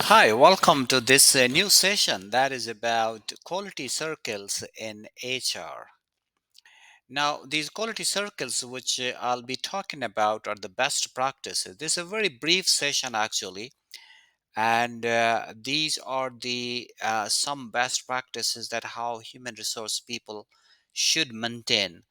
Hi, welcome to this new session that is about quality circles in HR. Now, these quality circles, which I'll be talking about, are the best practices. This is a very brief session, actually, and these are the some best practices that how human resource people should maintain,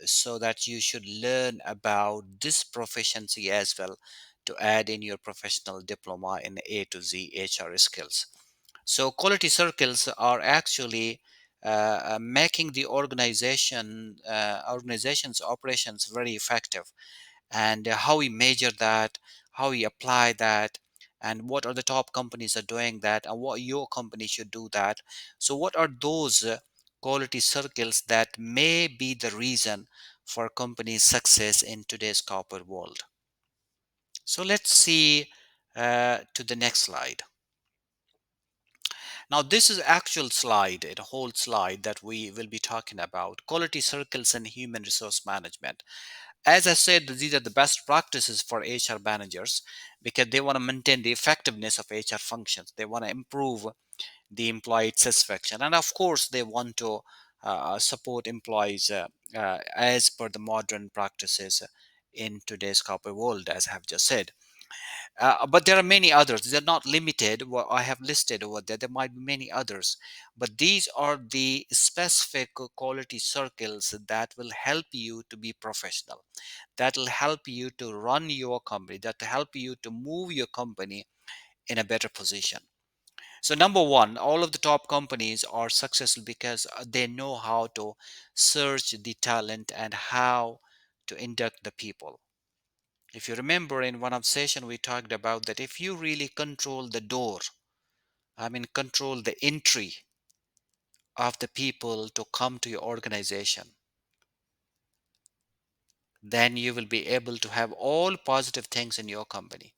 so that you should learn about this proficiency as well to add in your professional diploma in A to Z HR skills. So quality circles are actually making the organization's operations very effective, and how we measure that, how we apply that, and what are the top companies are doing that, and what your company should do that. So what are those quality circles that may be the reason for companies success in today's corporate world? So let's see to the next slide. Now this is actual slide, a whole slide that we will be talking about quality circles and human resource management. As I said, these are the best practices for HR managers because they want to maintain the effectiveness of HR functions. They want to improve the employee satisfaction, and of course, they want to support employees as per the modern practices in today's corporate world, as I have just said. But there are many others. They're not limited. What I have listed over there, there might be many others. But these are the specific quality circles that will help you to be professional, that will help you to run your company, that will help you to move your company in a better position. So, number one, all of the top companies are successful because they know how to search the talent and how to induct the people. If you remember in one of session we talked about that if you really control the door, I mean control the entry of the people to come to your organization, then you will be able to have all positive things in your company.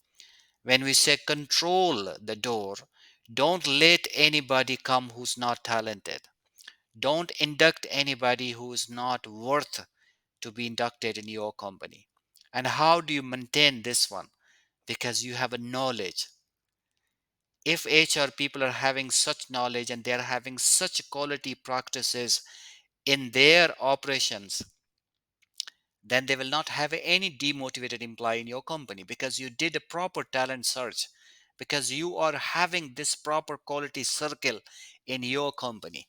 When we say control the door, don't let anybody come who's not talented. Don't induct anybody who is not worth to be inducted in your company. And how do you maintain this one? Because you have a knowledge. If HR people are having such knowledge and they're having such quality practices in their operations, then they will not have any demotivated employee in your company because you did a proper talent search, because you are having this proper quality circle in your company.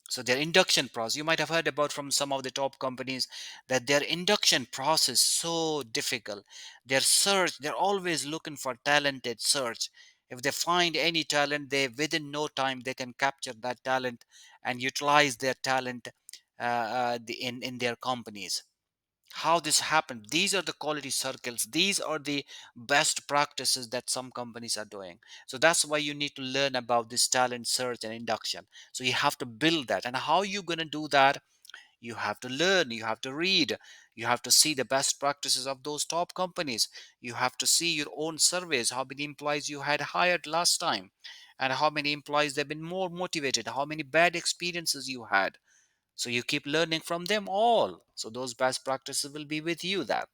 So their induction process, you might have heard about from some of the top companies that their induction process so difficult. Their search, they're always looking for talented search. If they find any talent, they within no time they can capture that talent and utilize their talent in their companies. How this happened, these are the quality circles, these are the best practices that some companies are doing. So that's why you need to learn about this talent search and induction. So you have to build that, and how you going to do that? You have to learn, you have to read, you have to see the best practices of those top companies. You have to see your own surveys, how many employees you had hired last time, and how many employees they've been more motivated, how many bad experiences you had. So you keep learning from them all. So those best practices will be with you that.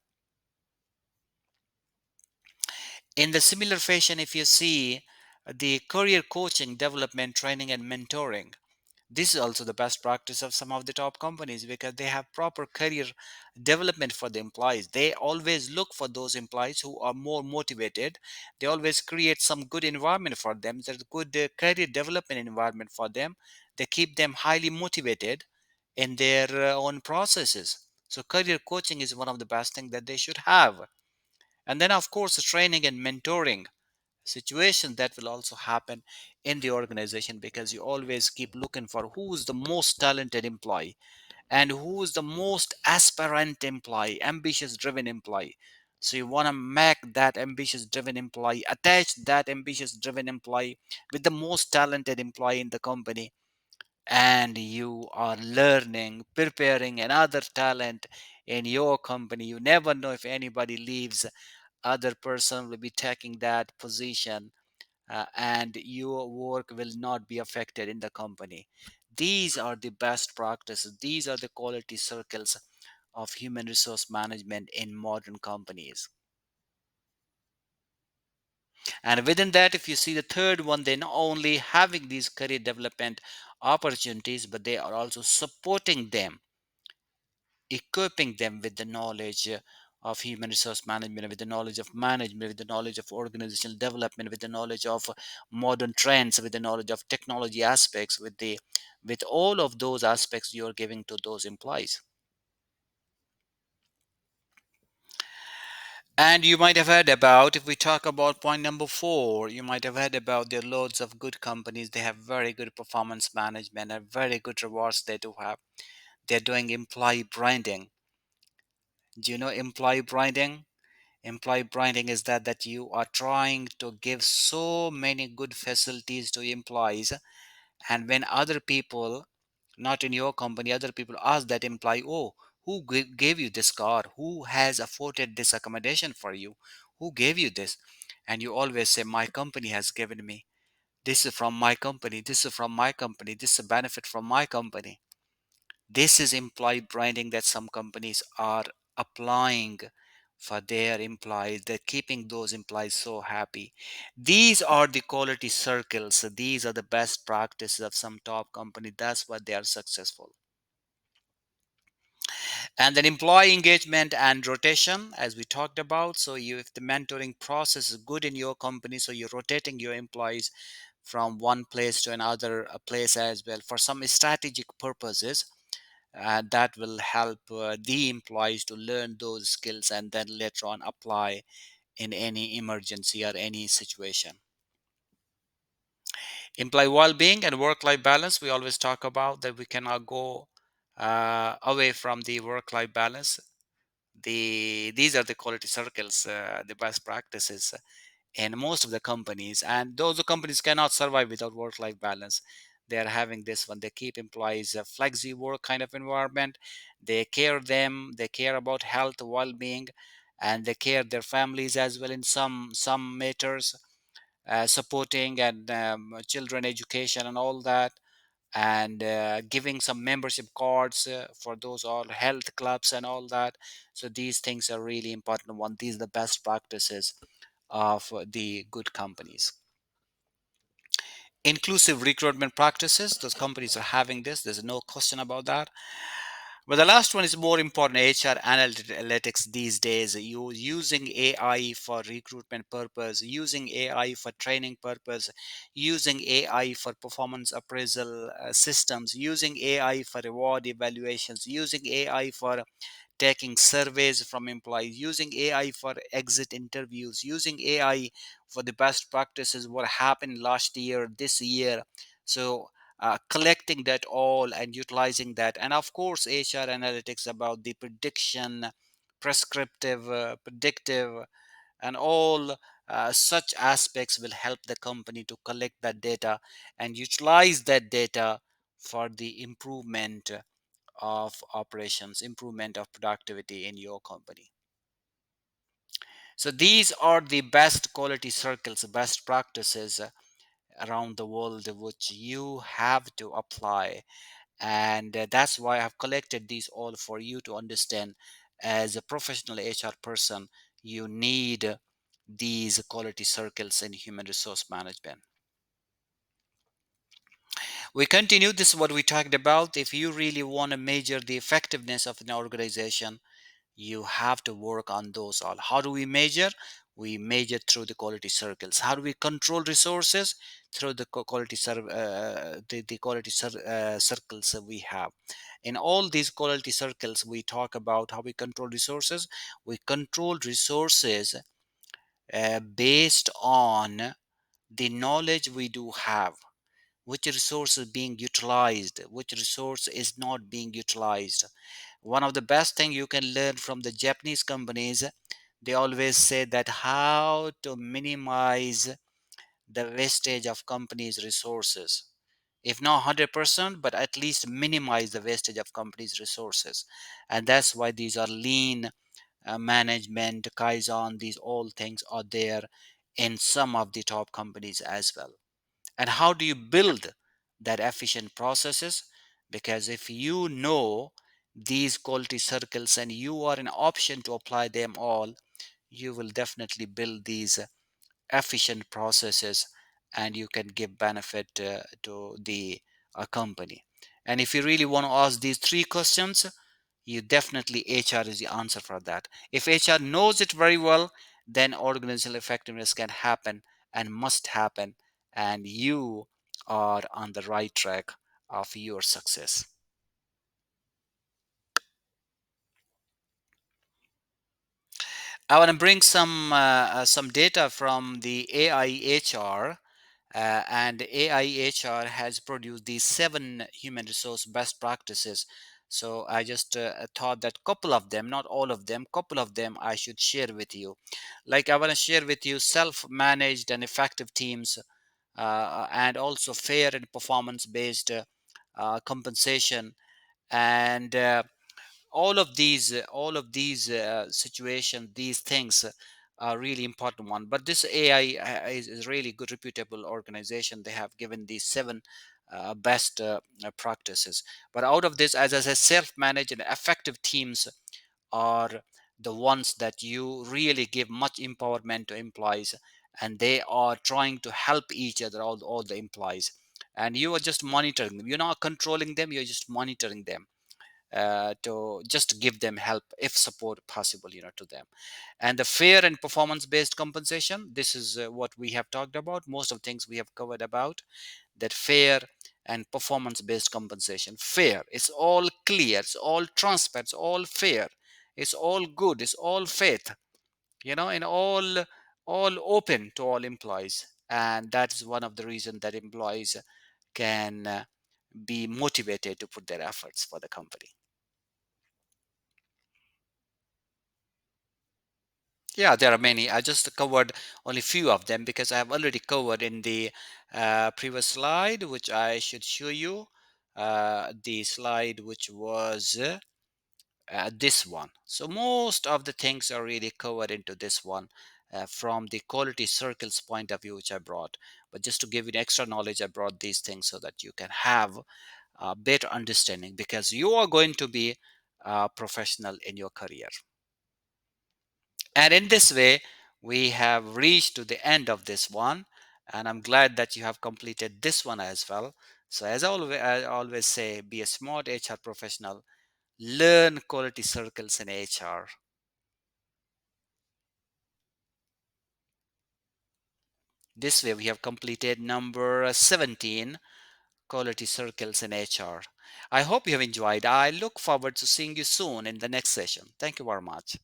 In the similar fashion, if you see the career coaching, development, training, and mentoring, this is also the best practice of some of the top companies because they have proper career development for the employees. They always look for those employees who are more motivated. They always create some good environment for them. There's a good career development environment for them. They keep them highly motivated in their own processes. So career coaching is one of the best things that they should have. And then of course the training and mentoring situation that will also happen in the organization, because you always keep looking for who's the most talented employee and who's the most aspirant employee, ambitious driven employee. So you want to make that ambitious driven employee, attach that ambitious driven employee with the most talented employee in the company, and you are learning, preparing another talent in your company. You never know, if anybody leaves, other person will be taking that position, and your work will not be affected in the company. These are the best practices, these are the quality circles of human resource management in modern companies. And within that, if you see the third one, they're not only having these career development opportunities, but they are also supporting them, equipping them with the knowledge of human resource management, with the knowledge of management, with the knowledge of organizational development, with the knowledge of modern trends, with the knowledge of technology aspects, with all of those aspects you're giving to those employees. And you might have heard about, if we talk about point number four, you might have heard about there are loads of good companies. They have very good performance management and very good rewards they do have. They're doing employee branding. Do you know employee branding? Employee branding is that you are trying to give so many good facilities to employees, and when other people, not in your company, other people ask that employee, oh, who gave you this car, who has afforded this accommodation for you, who gave you this? And you always say, my company has given me, this is from my company, this is from my company, this is a benefit from my company. This is employee branding that some companies are applying for their employees. They're keeping those employees so happy. These are the quality circles. These are the best practices of some top company. That's why they are successful. And then employee engagement and rotation, as we talked about. So you, if the mentoring process is good in your company, so you're rotating your employees from one place to another place as well for some strategic purposes, that will help the employees to learn those skills and then later on apply in any emergency or any situation. Employee well-being and work-life balance, we always talk about that we cannot go away from the work-life balance. These are the quality circles, the best practices in most of the companies, and those companies cannot survive without work-life balance. They are having this one. They keep employees a flexi work kind of environment. They care them, they care about health, well-being, and they care their families as well in some matters, supporting and children education and all that, and giving some membership cards for those all health clubs and all that. So these things are really important one. These are the best practices of the good companies. Inclusive recruitment practices, those companies are having this, there's no question about that. But the last one is more important, HR analytics these days. You using AI for recruitment purpose, using AI for training purpose, using AI for performance appraisal systems, using AI for reward evaluations, using AI for taking surveys from employees, using AI for exit interviews, using AI for the best practices, what happened last year, this year. So collecting that all and utilizing that. And of course, HR analytics about the prediction, prescriptive, predictive, and all such aspects will help the company to collect that data and utilize that data for the improvement of operations, improvement of productivity in your company. So these are the best quality circles, best practices around the world which you have to apply. And that's why I've collected these all for you to understand. As a professional HR person, you need these quality circles in human resource management. We continue. This is what we talked about. If you really want to measure the effectiveness of an organization, you have to work on those all. How do we measure? We measure through the quality circles. How do we control resources? Through the the quality circles that we have. In all these quality circles, we talk about how we control resources. We control resources based on the knowledge we do have, which resource is being utilized, which resource is not being utilized. One of the best thing you can learn from the Japanese companies, they always say that how to minimize the wastage of companies resources, if not 100%, but at least minimize the wastage of companies resources. And that's why these are lean management, kaizen, these all things are there in some of the top companies as well. And how do you build that efficient processes? Because if you know these quality circles and you are an option to apply them all, you will definitely build these efficient processes, and you can give benefit to the company. And if you really want to ask these three questions, you definitely HR is the answer for that. If HR knows it very well, then organizational effectiveness can happen and must happen, and you are on the right track of your success. I want to bring some data from the AIHR, and AIHR has produced these 7 human resource best practices. So I just thought that couple of them, not all of them, couple of them I should share with you. Like I want to share with you self-managed and effective teams, and also fair and performance-based compensation, and all of these situations, these things are really important one. But this AI is really good reputable organization. They have given these 7 best practices. But out of this, as I said, self-managed and effective teams are the ones that you really give much empowerment to employees, and they are trying to help each other, all the employees, and you are just monitoring them. You're not controlling them, you're just monitoring them, to just give them help if support possible, to them. And the fair and performance based compensation, this is what we have talked about. Most of things we have covered about that. Fair and performance based compensation, fair, it's all clear, it's all transparent, it's all fair, it's all good, it's all faith, and all open to all employees. And that is one of the reasons that employees can be motivated to put their efforts for the company. Yeah, there are many. I just covered only few of them because I have already covered in the previous slide, which I should show you. The slide which was this one. So most of the things are really covered into this one, from the quality circles point of view, which I brought. But just to give you extra knowledge, I brought these things so that you can have a better understanding, because you are going to be a professional in your career. And in this way, we have reached to the end of this one. And I'm glad that you have completed this one as well. So as I always say, be a smart HR professional, learn quality circles in HR. This way we have completed number 17, quality circles in HR. I hope you have enjoyed. I look forward to seeing you soon in the next session. Thank you very much.